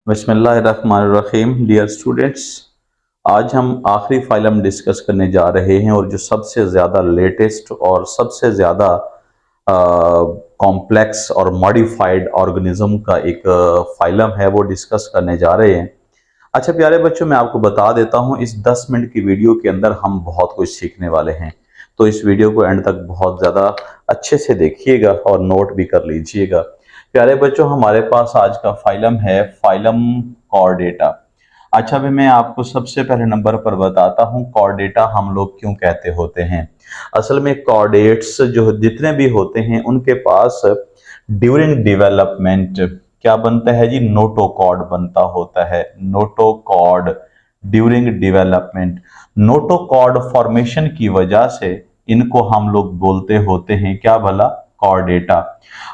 बिस्मिल्लाहिर्रहमानिर्रहीम। Dear students, आज हम आखिरी फाइलम डिस्कस करने जा रहे हैं और जो सबसे ज़्यादा लेटेस्ट और सबसे ज़्यादा कॉम्प्लेक्स और मॉडिफाइड ऑर्गेनिज्म का एक फाइलम है वो डिस्कस करने जा रहे हैं। अच्छा प्यारे बच्चों, मैं आपको बता देता हूं, इस 10 मिनट की वीडियो के अंदर हम बहुत कुछ सीखने वाले हैं, तो इस वीडियो को एंड तक बहुत ज़्यादा अच्छे से देखिएगा और नोट भी कर लीजिएगा। प्यारे बच्चों, हमारे पास आज का फाइलम है फाइलम कॉर्डेटा। अच्छा भी मैं आपको सबसे पहले नंबर पर बताता हूं कॉर्डेटा हम लोग क्यों कहते होते हैं। असल में कॉर्डेट्स जो जितने भी होते हैं उनके पास ड्यूरिंग डेवलपमेंट क्या बनता है जी, नोटोकॉर्ड बनता होता है। Notochord during development, notochord formation की वजह से इनको हम लोग बोलते होते हैं क्या भला, कॉर्डेटा।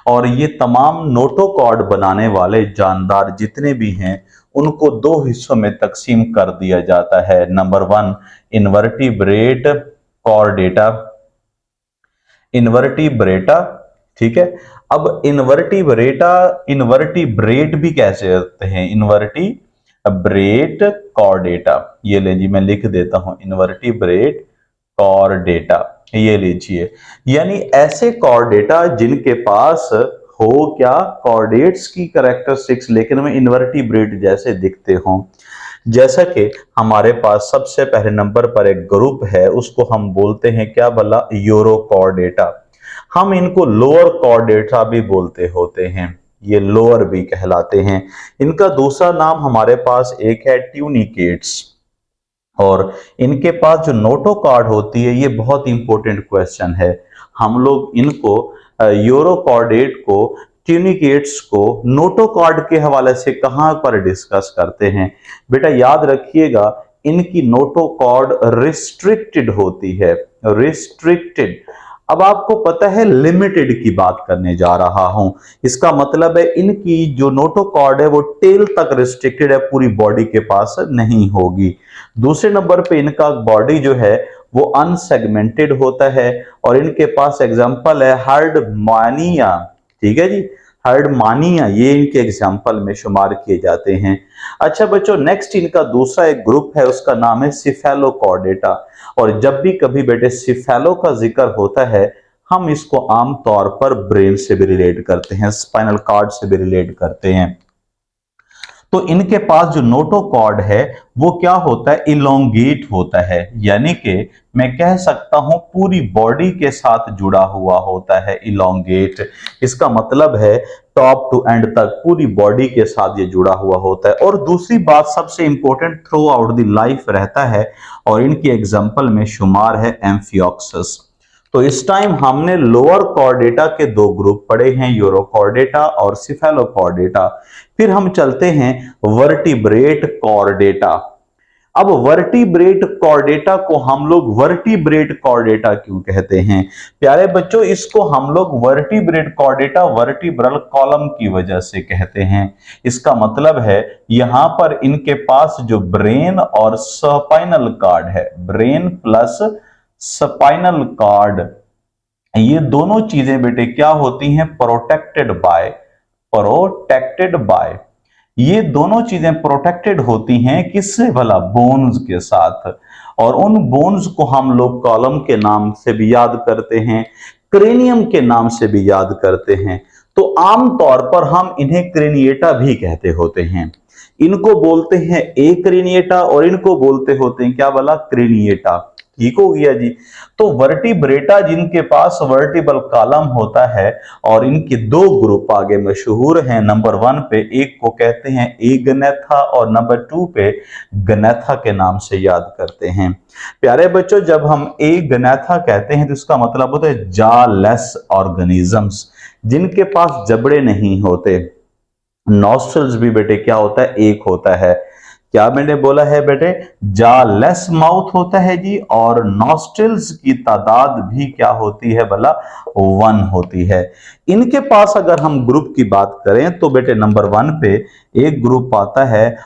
और ये तमाम नोटोकॉर्ड बनाने वाले जानदार जितने भी हैं उनको दो हिस्सों में तकसीम कर दिया जाता है। नंबर 1 इन्वर्टिब्रेट कॉर्डेटा, इन्वर्टिब्रेटा, ठीक है। अब इन्वर्टिब्रेट भी कैसे होते हैं, इन्वर्टिब्रेट कॉर्डेटा, ये ले जी मैं लिख देता हूं, इन्वर्टिब्रेट कॉर्डेटा, ये लीजिए। यानी ऐसे कॉर्डेटा जिनके पास हो क्या, कॉर्डेट्स की कैरेक्टरिस्टिक्स लेकिन में इन्वर्टिब्रेट जैसे दिखते हों। जैसा कि हमारे पास सबसे पहले नंबर पर एक ग्रुप है, उसको हम बोलते हैं क्या भला, यूरोकॉर्डेटा। हम इनको लोअर कॉर्डेटा भी बोलते होते हैं, ये लोअर भी कहलाते हैं। इनका दूसरा नाम हमारे पास एक है ट्यूनिकेट्स। और इनके पास जो नोटोकॉर्ड होती है, ये बहुत इंपॉर्टेंट क्वेश्चन है। हम लोग इनको यूरोकॉर्डेट को, ट्यूनिकेट्स को नोटोकॉर्ड के हवाले से कहां पर डिस्कस करते हैं। बेटा याद रखिएगा, इनकी नोटोकॉर्ड रिस्ट्रिक्टेड होती है, रिस्ट्रिक्टेड। अब आपको पता है लिमिटेड की बात करने जा रहा हूं, इसका मतलब है इनकी जो नोटोकॉर्ड है वो टेल तक रिस्ट्रिक्टेड है, पूरी बॉडी के पास नहीं होगी। दूसरे नंबर पे इनका बॉडी जो है वो अनसेगमेंटेड होता है और इनके पास एग्जांपल है हर्डमानिया, ठीक है जी, हर्डमानिया, ये इनके एग्जांपल में शुमार किए जाते हैं। अच्छा बच्चों, नेक्स्ट इनका दूसरा एक ग्रुप है, उसका नाम है सिफेलोकॉर्डेटा। और जब भी कभी बेटे सिफेलो का जिक्र होता है, हम इसको आमतौर पर ब्रेन से भी रिलेट करते हैं, स्पाइनल कॉर्ड से भी रिलेट करते हैं। तो इनके पास जो नोटोकॉर्ड है वो क्या होता है, इलोंगेट होता है, यानी कि मैं कह सकता हूं पूरी बॉडी के साथ जुड़ा हुआ होता है, इलोंगेट। इसका मतलब है टॉप टू एंड तक पूरी बॉडी के साथ ये जुड़ा हुआ होता है। और दूसरी बात सबसे important, through out the life रहता है और इनकी एग्जांपल में शुमार है एम्फियोक्सस। तो इस टाइम हमने लोअर कॉर्डेटा के दो ग्रुप पढ़े हैं, यूरोकॉर्डेटा और सिफेलोकॉर्डेटा। फिर हम चलते हैं वर्टिब्रेट कॉर्डेटा। अब वर्टिब्रेट कॉर्डेटा को हम लोग वर्टिब्रेट कॉर्डेटा क्यों कहते हैं प्यारे बच्चों, इसको हम लोग वर्टिब्रेट कॉर्डेटा वर्टिब्रल कॉलम की वजह से कहते हैं। इसका मतलब है यहां पर इनके पास जो ब्रेन और स्पाइनल कॉर्ड है, ब्रेन प्लस स्पाइनल कॉर्ड, ये दोनों चीजें बेटे क्या होती हैं, प्रोटेक्टेड बाय, ये दोनों चीजें प्रोटेक्टेड होती हैं किससे भला, बोन्स के साथ। और उन बोन्स को हम लोग कॉलम के नाम से भी याद करते हैं, क्रेनियम के नाम से भी याद करते हैं। तो आमतौर पर हम इन्हें क्रेनिएटा भी कहते होते हैं। इनको बोलते हैं ए क्रेनिएटा और इनको बोलते होते हैं क्या भला, क्रेनिएटा। ठीक हो गया जी। तो वर्टिब्रेटा जिनके पास वर्टिबल कॉलम होता है और इनके दो ग्रुप आगे मशहूर हैं। नंबर 1 पे एक को कहते हैं एगनेथा और नंबर 2 पे गनेथा के नाम से याद करते हैं। प्यारे बच्चों, जब हम एगनेथा कहते हैं तो इसका मतलब होता है जालेस ऑर्गेनिजम्स, जिनके पास जबड़े नहीं होते। नॉस्ट्रल्स भी बेटे क्या होता है, एक होता है। क्या मैंने बोला है बेटे, जालेस माउथ होता है जी, और नॉस्ट्रल्स की तादाद भी क्या होती है भला, 1 होती है। इनके पास अगर हम ग्रुप की बात करें तो बेटे नंबर 1 पे एक ग्रुप आता है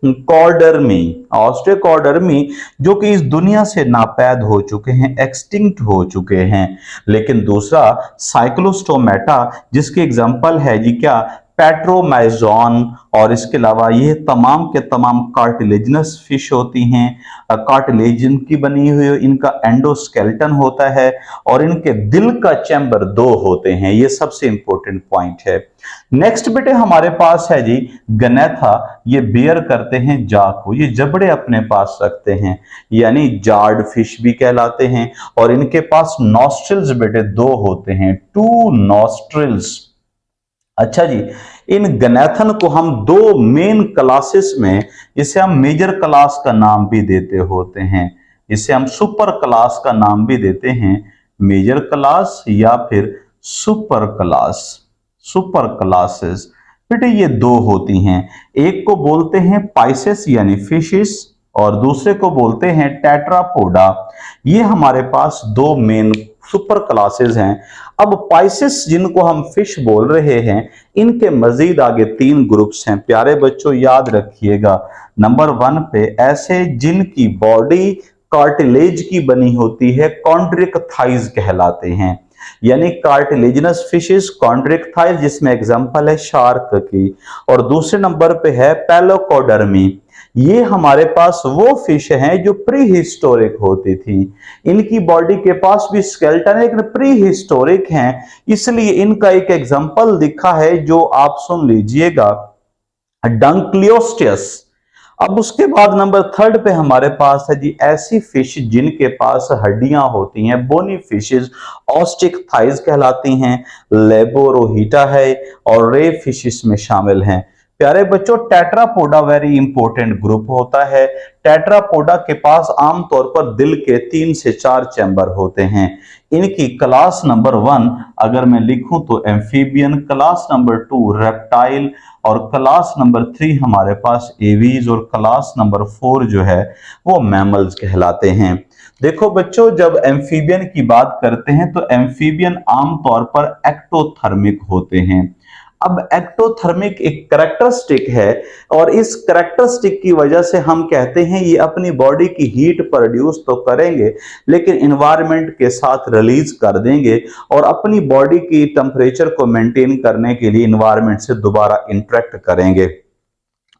ऑस्ट्रेकॉर्डर्मी, ऑस्ट्रेकॉर्डर्मी जो कि इस दुनिया से नापैद हो चुके हैं, एक्सटिंक्ट हो चुके हैं। लेकिन दूसरा साइक्लोस्टोमेटा, जिसके एग्जांपल है जी क्या, पेट्रोमाइजोन, और इसके अलावा ये तमाम के तमाम कार्टिलेजिनस फिश होती हैं, कार्टिलेजन की बनी हुई, इनका एंडोस्केलेटन होता है और इनके दिल का चैम्बर 2 होते हैं। ये सबसे इंपॉर्टेंट पॉइंट है। नेक्स्ट बेटे हमारे पास है जी गनेथा, ये बियर करते हैं जा को, ये जबड़े अपने पास रखते हैं, यानी जार्ड फिश भी कहलाते हैं। और इनके पास नॉस्ट्रिल्स बेटे 2 होते हैं, 2 नॉस्ट्रिल्स। अच्छा जी, इन गनेथन को हम 2 मेन क्लासेस में, इसे हम मेजर क्लास का नाम भी देते होते हैं, इसे हम सुपर क्लास का नाम भी देते हैं, मेजर क्लास या फिर सुपर क्लास, सुपर क्लासेस। बेटे ये 2 होती हैं, एक को बोलते हैं पाइसेस यानी फिशिस और दूसरे को बोलते हैं टेट्रापोडा। ये हमारे पास 2 मेन सुपर क्लासेस हैं। अब पाइसेस जिनको हम फिश बोल रहे हैं, इनके मजीद आगे 3 ग्रुप्स हैं। प्यारे बच्चों याद रखिएगा, नंबर 1 पे ऐसे जिनकी बॉडी कार्टिलेज की बनी होती है, कॉन्ड्रिक थाइज कहलाते हैं, यानी कार्टिलेजिनस फिशेस कॉन्ड्रिक थाइज, जिसमें एग्जांपल है शार्क की। और दूसरे नंबर पे है पैलोकोडर्मी, ये हमारे पास वो फिश हैं जो प्री हिस्टोरिक होती थी, इनकी बॉडी के पास भी स्केलेटन है लेकिन प्री हिस्टोरिक हैं, इसलिए इनका एक एग्जांपल दिखा है जो आप सुन लीजिएगा, डंक्लियोस्टियस। अब उसके बाद नंबर 3 पे हमारे पास है जी ऐसी फिश जिनके पास हड्डियां होती हैं, बोनी फिशेस, ऑस्टिक थाइज कहलाती हैं, लेबोरोहिटा है और रे फिशेस में शामिल हैं। प्यारे बच्चों टेट्रापोडा वेरी इंपॉर्टेंट ग्रुप होता है। टेट्रापोडा के पास आमतौर पर दिल के 3 से 4 चैम्बर होते हैं। इनकी क्लास नंबर 1 अगर मैं लिखूं तो एम्फीबियन, क्लास नंबर 2 रेप्टाइल और क्लास नंबर 3 हमारे पास एवीज और क्लास नंबर 4 जो है वो मैमल्स कहलाते हैं। देखो बच्चों, जब एम्फीबियन की बात करते हैं तो एम्फीबियन आमतौर पर एक्टोथर्मिक होते हैं। अब एक्टोथर्मिक एक करैक्टरिस्टिक है और इस करैक्टरिस्टिक की वजह से हम कहते हैं ये अपनी बॉडी की हीट प्रोड्यूस तो करेंगे लेकिन इन्वायरमेंट के साथ रिलीज कर देंगे और अपनी बॉडी की टेम्परेचर को मेंटेन करने के लिए इन्वायरमेंट से दोबारा इंटरेक्ट करेंगे।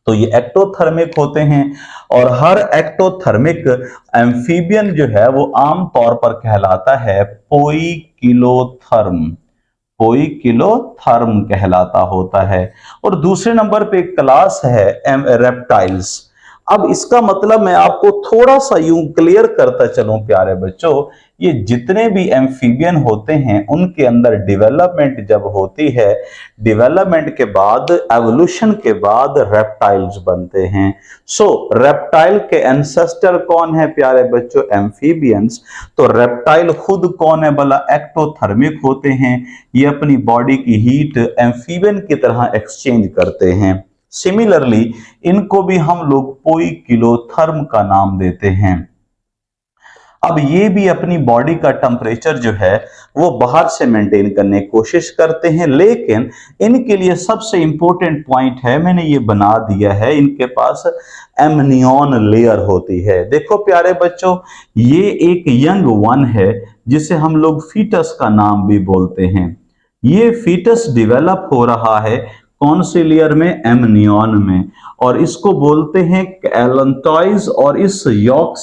तो ये एक्टोथर्मिक होते हैं और हर एक्टोथर्मिक एम्फीबियन जो है वो आमतौर पर कहलाता है पोइकिलोथर्म, पोइकिलोथर्म कहलाता होता है। और दूसरे नंबर पे क्लास है रेप्टाइल्स। अब इसका मतलब मैं आपको थोड़ा सा यूं क्लियर करता चलूं प्यारे बच्चों, ये जितने भी एम्फीबियन होते हैं उनके अंदर डेवलपमेंट जब होती है, डेवलपमेंट के बाद एवोल्यूशन के बाद रेप्टाइल्स बनते हैं। सो रेप्टाइल के एंसेस्टर कौन है प्यारे बच्चों? एम्फीबियंस। तो रेप्टाइल खुद कौन है भला? एक्टोथर्मिक होते हैं, ये अपनी बॉडी की हीट एम्फीबियन की तरह एक्सचेंज करते हैं। सिमिलरली इनको भी हम लोग पोइकिलोथर्म का नाम देते हैं। अब ये भी अपनी बॉडी का टेम्परेचर जो है वो बाहर से मेंटेन करने की कोशिश करते हैं, लेकिन इनके लिए सबसे इंपॉर्टेंट पॉइंट है, मैंने ये बना दिया है, इनके पास एमनियन लेयर होती है। देखो प्यारे बच्चों, ये एक यंग वन है जिसे हम लोग फीटस का नाम भी बोलते हैं। ये फीटस डेवलप हो रहा है कौन सी लेयर में? एमनियन में, और इसको बोलते हैं एलंटॉइज। और इस यॉक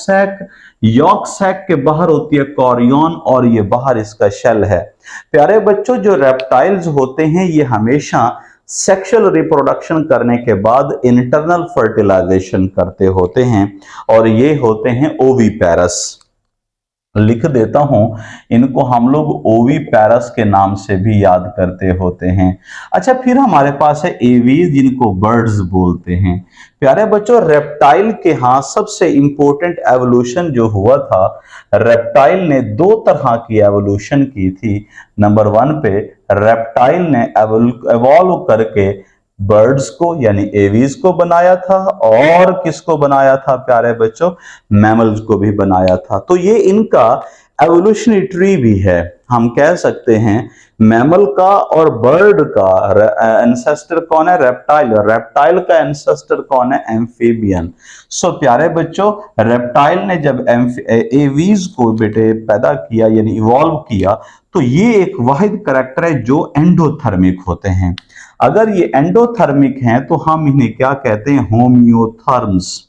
सैक के बाहर होती है कॉरियन और ये बाहर इसका शेल है। प्यारे बच्चों, जो रेप्टाइल्स होते हैं ये हमेशा सेक्सुअल रिप्रोडक्शन करने के बाद इंटरनल फर्टिलाइजेशन करते होते हैं और ये होते हैं ओवीपेरस। लिख देता हूं, इनको हम लोग ओवीपेरस के नाम से भी याद करते होते हैं। अच्छा, फिर हमारे पास है एवीज जिनको बर्ड्स बोलते हैं। प्यारे बच्चों, रेप्टाइल के यहाँ सबसे इंपॉर्टेंट एवोल्यूशन जो हुआ था, रेप्टाइल ने 2 तरह की एवोल्यूशन की थी। नंबर 1 पे रेप्टाइल ने एवॉल्व करके बर्ड्स को यानी एवीज को बनाया था, और किसको बनाया था प्यारे बच्चों? मैमल्स को भी बनाया था। तो ये इनका एवोल्यूशनरी ट्री भी है। हम कह सकते हैं मैमल का और बर्ड का एंसेस्टर कौन है, रेप्टाइल, और रेप्टाइल का एंसेस्टर कौन है, एम्फीबियन। सो प्यारे बच्चों, रेप्टाइल ने जब एवीज को बेटे पैदा किया यानी इवॉल्व किया, तो ये एक वाहिद करैक्टर है जो एंडोथर्मिक होते हैं। अगर ये एंडोथर्मिक हैं तो हम इन्हें क्या कहते हैं, होमियोथर्म्स।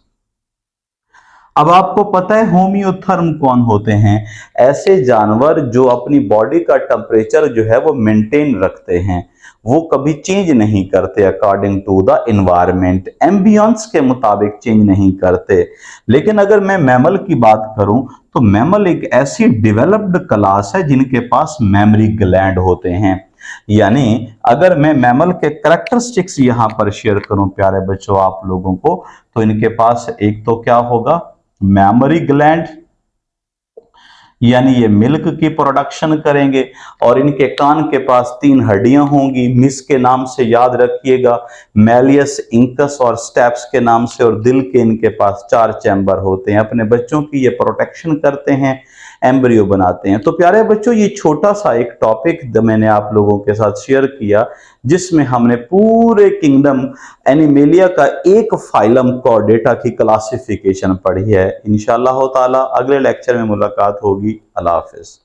अब आपको पता है होमियोथर्म कौन होते हैं, ऐसे जानवर जो अपनी बॉडी का टेम्परेचर जो है वो मेंटेन रखते हैं, वो कभी चेंज नहीं करते according to the environment, ambience के मुताबिक चेंज नहीं करते। लेकिन अगर मैं मैमल की बात करूं तो मैमल एक ऐसी डेवलप्ड क्लास है जिनके पास मेमोरी ग्लैंड होते हैं। यानी अगर मैं मैमल के कैरेक्टरिस्टिक्स यहां पर शेयर करूं प्यारे बच्चों आप लोगों को, तो इनके पास एक तो क्या होगा, मेमोरी ग्लैंड, यानी ये मिल्क की प्रोडक्शन करेंगे, और इनके कान के पास 3 हड्डियां होंगी, मिस के नाम से याद रखिएगा, मैलियस, इंकस और स्टेप्स के नाम से, और दिल के इनके पास 4 चैम्बर होते हैं। अपने बच्चों की ये प्रोटेक्शन करते हैं, एम्ब्रियो बनाते हैं। तो प्यारे बच्चों, ये छोटा सा एक टॉपिक मैंने आप लोगों के साथ शेयर किया जिसमें हमने पूरे किंगडम एनिमेलिया का एक फाइलम कॉर्डेटा की क्लासिफिकेशन पढ़ी है। इंशाअल्लाह ताला अगले लेक्चर में मुलाकात होगी। अल्लाह हाफिज।